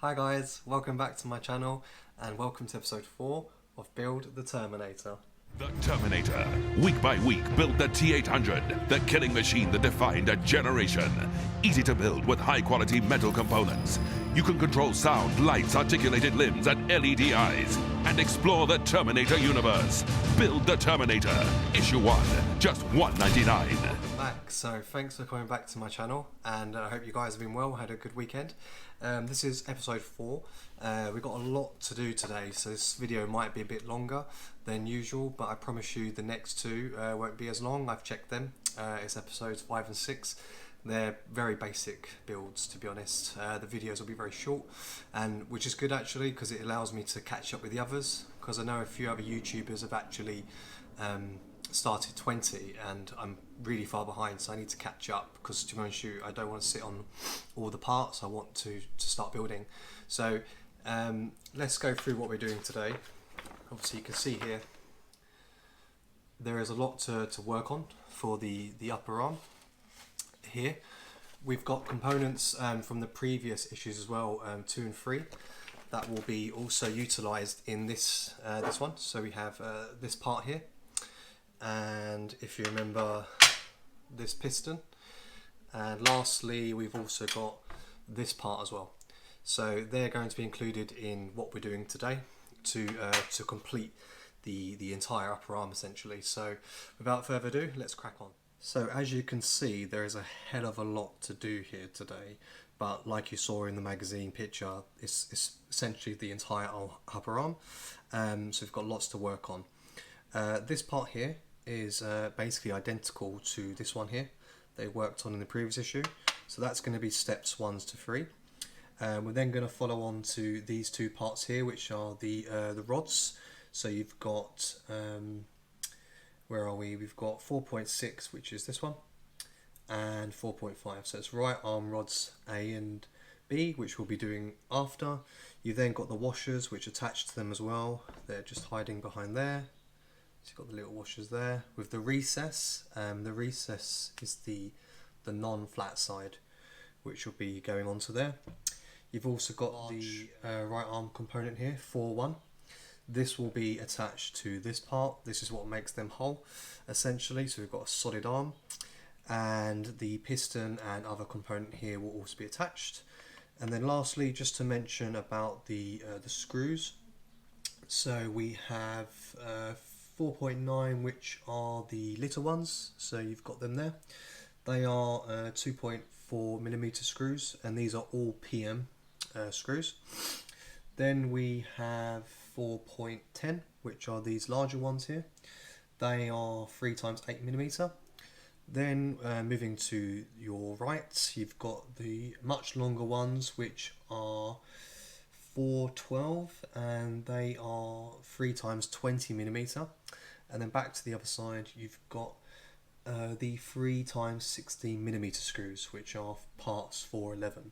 Hi guys, welcome back to my channel and welcome to episode 4 of Build the Terminator. The Terminator. Week by week, build the T-800, the killing machine that defined a generation. Easy to build with high-quality metal components. You can control sound, lights, articulated limbs, and L.A.D. eyes. And explore the Terminator universe. Build the Terminator. Issue 1, just $1.99. Back, so thanks for coming back to my channel and I hope you guys have been well, had a good weekend. This is episode 4. We've got a lot to do today, so this video might be a bit longer than usual, but I promise you the next two won't be as long. I've checked them. It's episodes 5 and 6. They're very basic builds, to be honest. The videos will be very short, and which is good actually, because it allows me to catch up with the others, because I know a few other YouTubers have actually started 20 and I'm really far behind, so I need to catch up, because to be honest with you, I don't want to sit on all the parts. I want to start building. So let's go through what we're doing today. Obviously you can see here there is a lot to work on for the upper arm. Here we've got components from the previous issues as well, 2 and 3, that will be also utilized in this this one. So we have this part here, and if you remember, this piston, and lastly we've also got this part as well. So they're going to be included in what we're doing today to complete the entire upper arm essentially. So without further ado, let's crack on. So as you can see, there is a hell of a lot to do here today, but like you saw in the magazine picture, it's essentially the entire upper arm. So we've got lots to work on. This part here is basically identical to this one here they worked on in the previous issue. So that's going to be steps 1 to 3. We're then going to follow on to these two parts here, which are the rods. So you've got where are we? We've got 4.6, which is this one, and 4.5. So it's right arm rods A and B, which we'll be doing after. You've then got the washers, which attach to them as well. They're just hiding behind there. So you've got the little washers there. With the recess is the non-flat side, which will be going onto there. You've also got the right arm component here, 4.1. This will be attached to this part. This is what makes them whole, essentially. So we've got a solid arm, and the piston and other component here will also be attached. And then lastly, just to mention about the screws. So we have 4.9, which are the little ones. So you've got them there. They are 2.4mm screws, and these are all PM screws. Then we have 4.10, which are these larger ones here. They are 3 times 8mm. Then moving to your right, you've got the much longer ones, which are 4.12, and they are 3 times 20mm. And then back to the other side, you've got the 3 times 16mm screws, which are parts 4.11.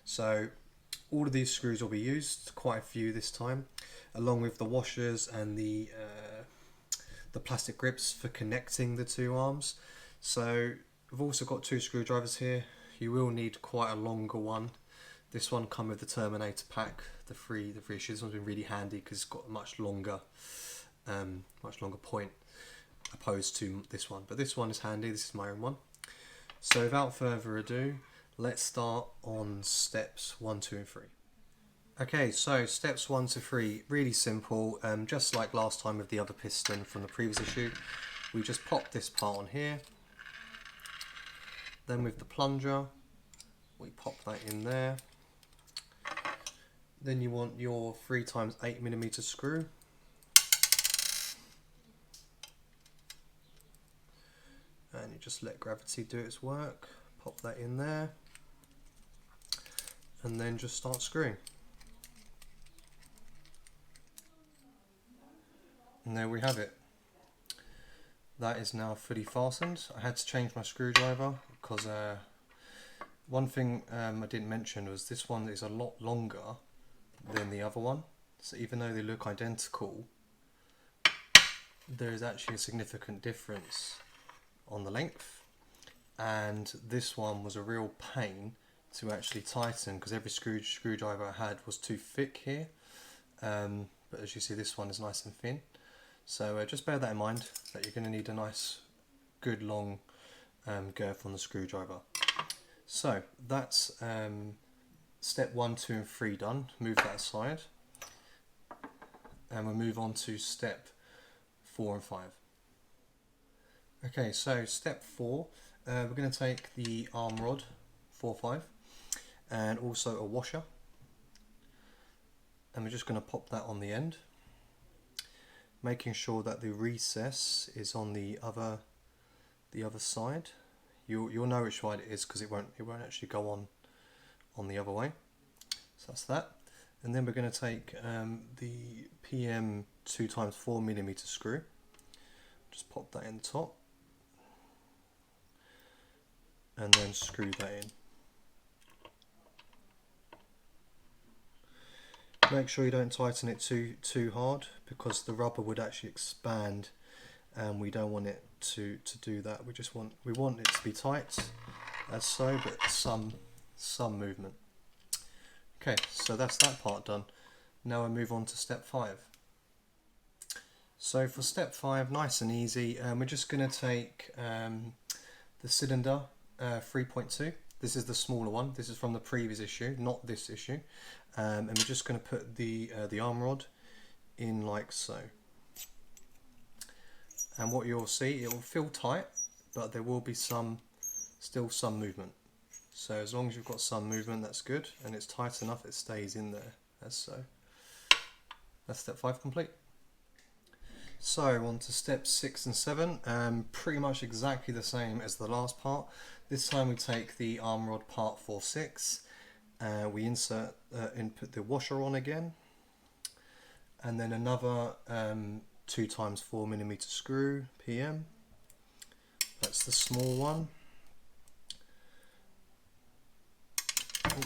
So all of these screws will be used, quite a few this time, along with the washers and the plastic grips for connecting the two arms. So we've also got 2 screwdrivers here. You will need quite a longer one. This one comes with the Terminator pack, the free issue. This one's been really handy because it's got a much longer point opposed to this one. But this one is handy. This is my own one. So without further ado, let's start on steps 1, 2 and 3. Okay, so steps 1 to 3, really simple. Just like last time with the other piston from the previous issue, we just pop this part on here. Then with the plunger, we pop that in there. Then you want your 3 times 8mm screw. And you just let gravity do its work. Pop that in there. And then just start screwing. And there we have it. That is now fully fastened. I had to change my screwdriver because one thing I didn't mention was this one is a lot longer than the other one. So even though they look identical, there is actually a significant difference on the length. And this one was a real pain to actually tighten, because every screwdriver I had was too thick here, but as you see this one is nice and thin. So just bear that in mind, that you're going to need a nice good long girth on the screwdriver. So that's step 1, 2 and 3 done. Move that aside and we'll move on to step 4 and 5. Okay, so step 4, we're going to take the arm rod 4-5 and also a washer, and we're just going to pop that on the end, making sure that the recess is on the other side. You'll know which side it is because it won't actually go on the other way. So that's that. And then we're going to take the PM 2x4mm screw, just pop that in the top and then screw that in. Make sure you don't tighten it too hard, because the rubber would actually expand and we don't want it to do that. We want it to be tight as so, but some movement. Okay, so that's that part done. Now we'll move on to step 5. So for step 5, nice and easy, we're just going to take the cylinder 3.2. This is the smaller one. This is from the previous issue, not this issue. And we're just going to put the arm rod in like so. And what you'll see, it will feel tight, but there will be still some movement. So as long as you've got some movement, that's good, and it's tight enough, it stays in there as so. That's step 5 complete. So on to steps 6 and 7, pretty much exactly the same as the last part. This time we take the arm rod part 4/6, we insert input the washer on again, and then another 2x4mm screw PM. That's the small one. Oh,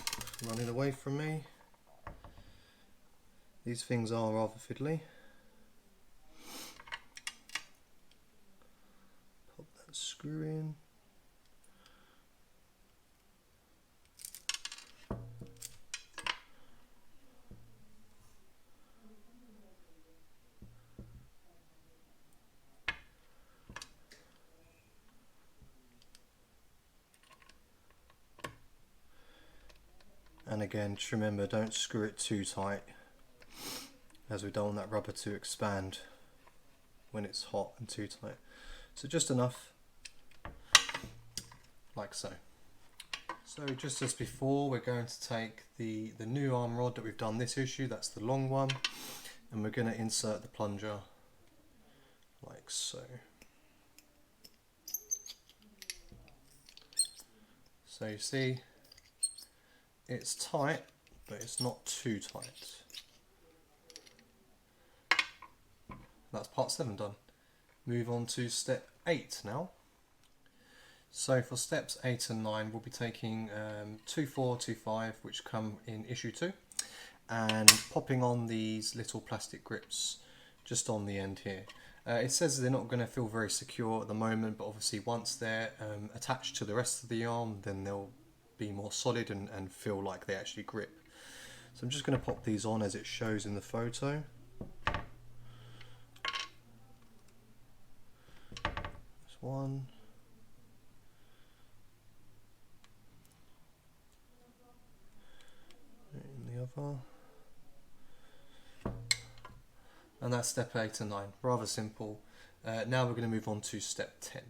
running away from me. These things are rather fiddly. Pop that screw in. And again, just remember, don't screw it too tight, as we don't want that rubber to expand when it's hot and too tight. So just enough, like so. So just as before, we're going to take the new arm rod that we've done this issue, that's the long one, and we're going to insert the plunger like so. So you see, it's tight, but it's not too tight. That's part 7 done. Move on to step 8 now. So for steps 8 and 9, we'll be taking 2.4, 2.5, which come in issue 2, and popping on these little plastic grips just on the end here. It says they're not going to feel very secure at the moment, but obviously once they're attached to the rest of the arm, then they'll be more solid and feel like they actually grip. So I'm just going to pop these on as it shows in the photo. There's one. And the other. And that's step 8 and 9. Rather simple. Now we're going to move on to step 10.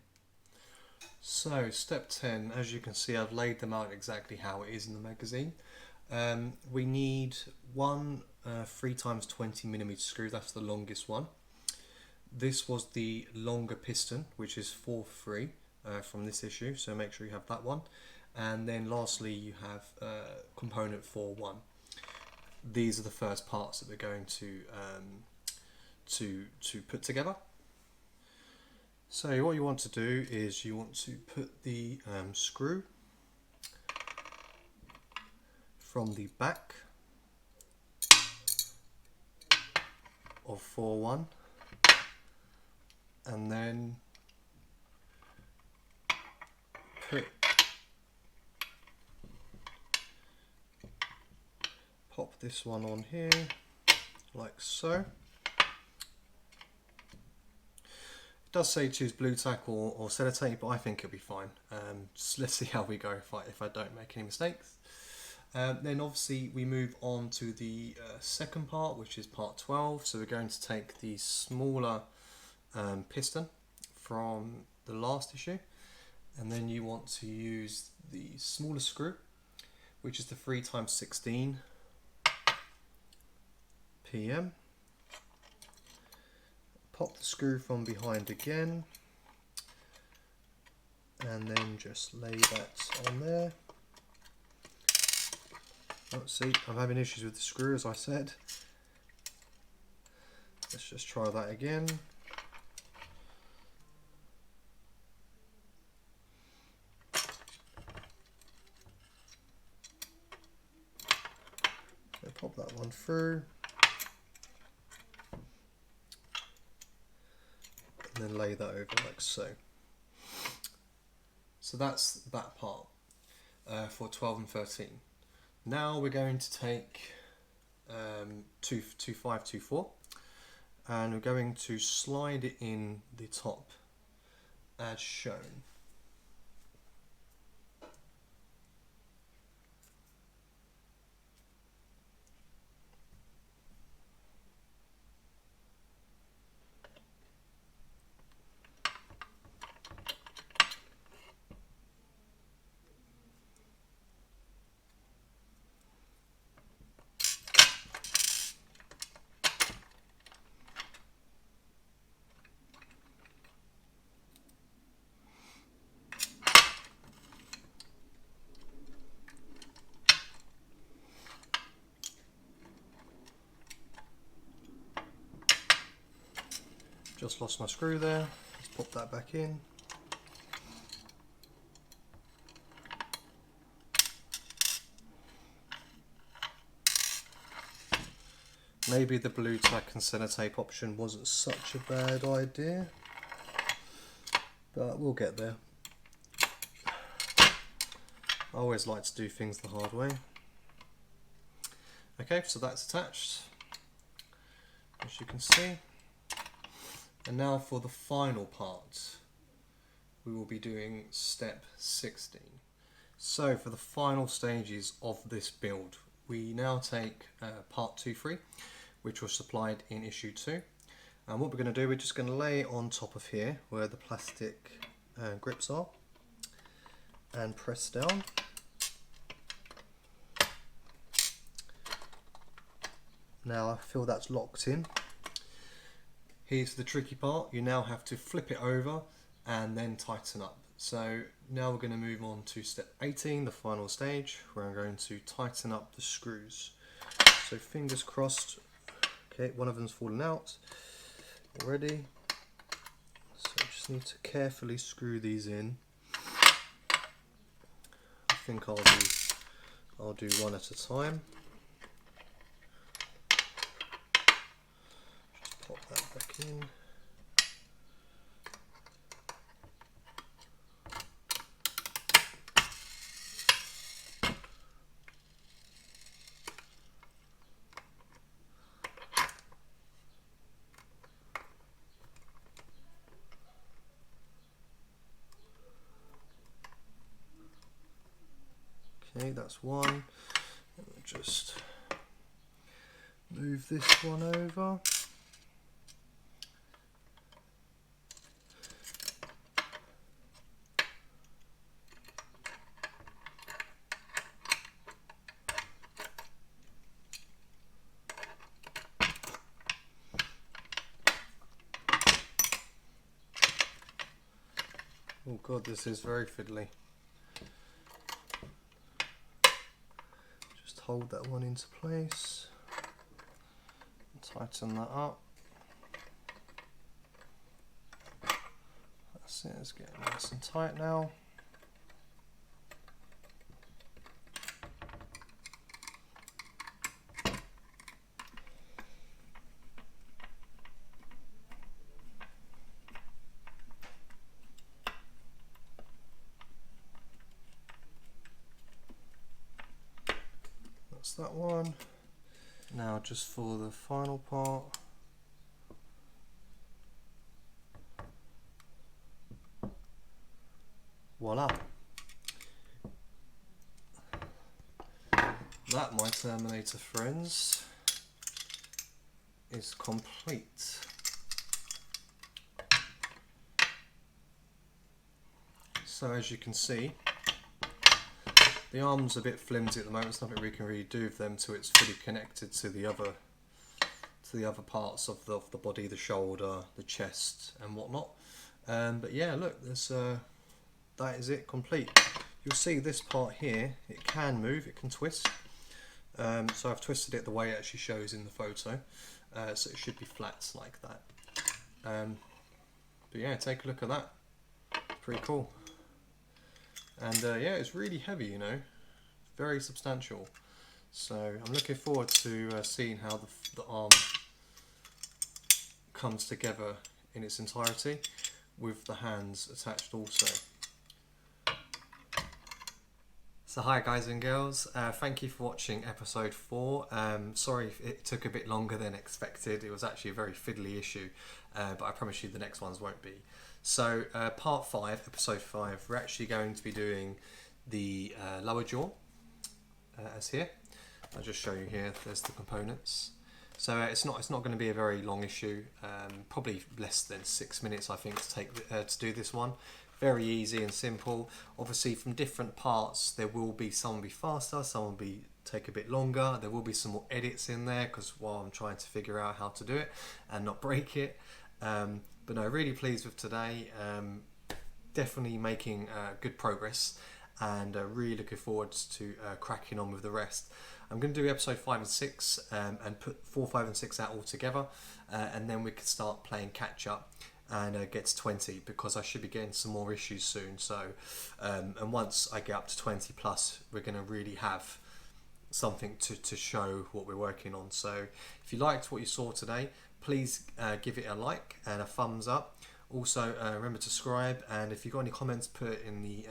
So step 10, as you can see, I've laid them out exactly how it is in the magazine. We need one 3x20mm screw, that's the longest one. This was the longer piston, which is 4.3 from this issue, so make sure you have that one. And then lastly you have component 4.1. These are the first parts that we're going to put together. So what you want to do is you want to put the screw from the back of 4.1 and then put pop this one on here, like so. It does say choose blue tack or sellotape, but I think it'll be fine. Just let's see how we go if I don't make any mistakes. Then obviously we move on to the second part, which is part 12. So we're going to take the smaller piston from the last issue, and then you want to use the smaller screw, which is the 3x16 PM. Pop the screw from behind again, and then just lay that on there. Let's see, I'm having issues with the screw, as I said. Let's just try that again. So pop that one through. And then lay that over like so. So that's that part for 12 and 13. Now we're going to take 2524 and we're going to slide it in the top as shown. Just lost my screw there, let's pop that back in. Maybe the blue tack and sellotape option wasn't such a bad idea, but we'll get there. I always like to do things the hard way. Okay, so that's attached, as you can see. And now for the final part, we will be doing step 16. So for the final stages of this build, we now take part 2-3, which was supplied in issue 2. And what we're going to do, we're just going to lay it on top of here where the plastic grips are and press down. Now I feel that's locked in. Here's the tricky part, you now have to flip it over and then tighten up. So now we're going to move on to step 18, the final stage, where I'm going to tighten up the screws. So fingers crossed. Okay, one of them's fallen out already. So I just need to carefully screw these in. I think I'll do one at a time. Pop that back in. Okay, that's one. And we'll just move this one over. Oh god, this is very fiddly. Just hold that one into place and tighten that up. That's it, it's getting nice and tight now. That one. Now just for the final part. Voila. That, my Terminator friends, is complete. So as you can see, the arm's a bit flimsy at the moment. There's nothing we can really do with them until it's fully connected to the other parts of the body, the shoulder, the chest, and whatnot. But yeah, look, there's that is it, complete. You'll see this part here, it can move, it can twist. So I've twisted it the way it actually shows in the photo, so it should be flat like that. But yeah, take a look at that. It's pretty cool. And yeah, it's really heavy, you know, very substantial. So I'm looking forward to seeing how the arm comes together in its entirety, with the hands attached also. So hi guys and girls, thank you for watching episode 4. Sorry if it took a bit longer than expected. It was actually a very fiddly issue, but I promise you the next ones won't be. So part 5, episode 5, we're actually going to be doing the lower jaw, as here. I'll just show you here, there's the components. So it's not going to be a very long issue, probably less than 6 minutes I think to do this one. Very easy and simple. Obviously from different parts there will be, some will be faster, some will take a bit longer. There will be some more edits in there because while I'm trying to figure out how to do it and not break it. But no, really pleased with today. Definitely making good progress, and really looking forward to cracking on with the rest. I'm going to do episode 5 and 6 and put 4, 5 and 6 out all together, and then we can start playing catch up and get to 20, because I should be getting some more issues soon. So and once I get up to 20 plus, we're going to really have something to show what we're working on. So if you liked what you saw today, please give it a like and a thumbs up. Also remember to subscribe, and if you've got any comments, put it in the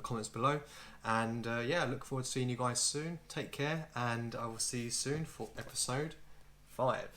comments below. And yeah, I look forward to seeing you guys soon. Take care, and I will see you soon for episode 5.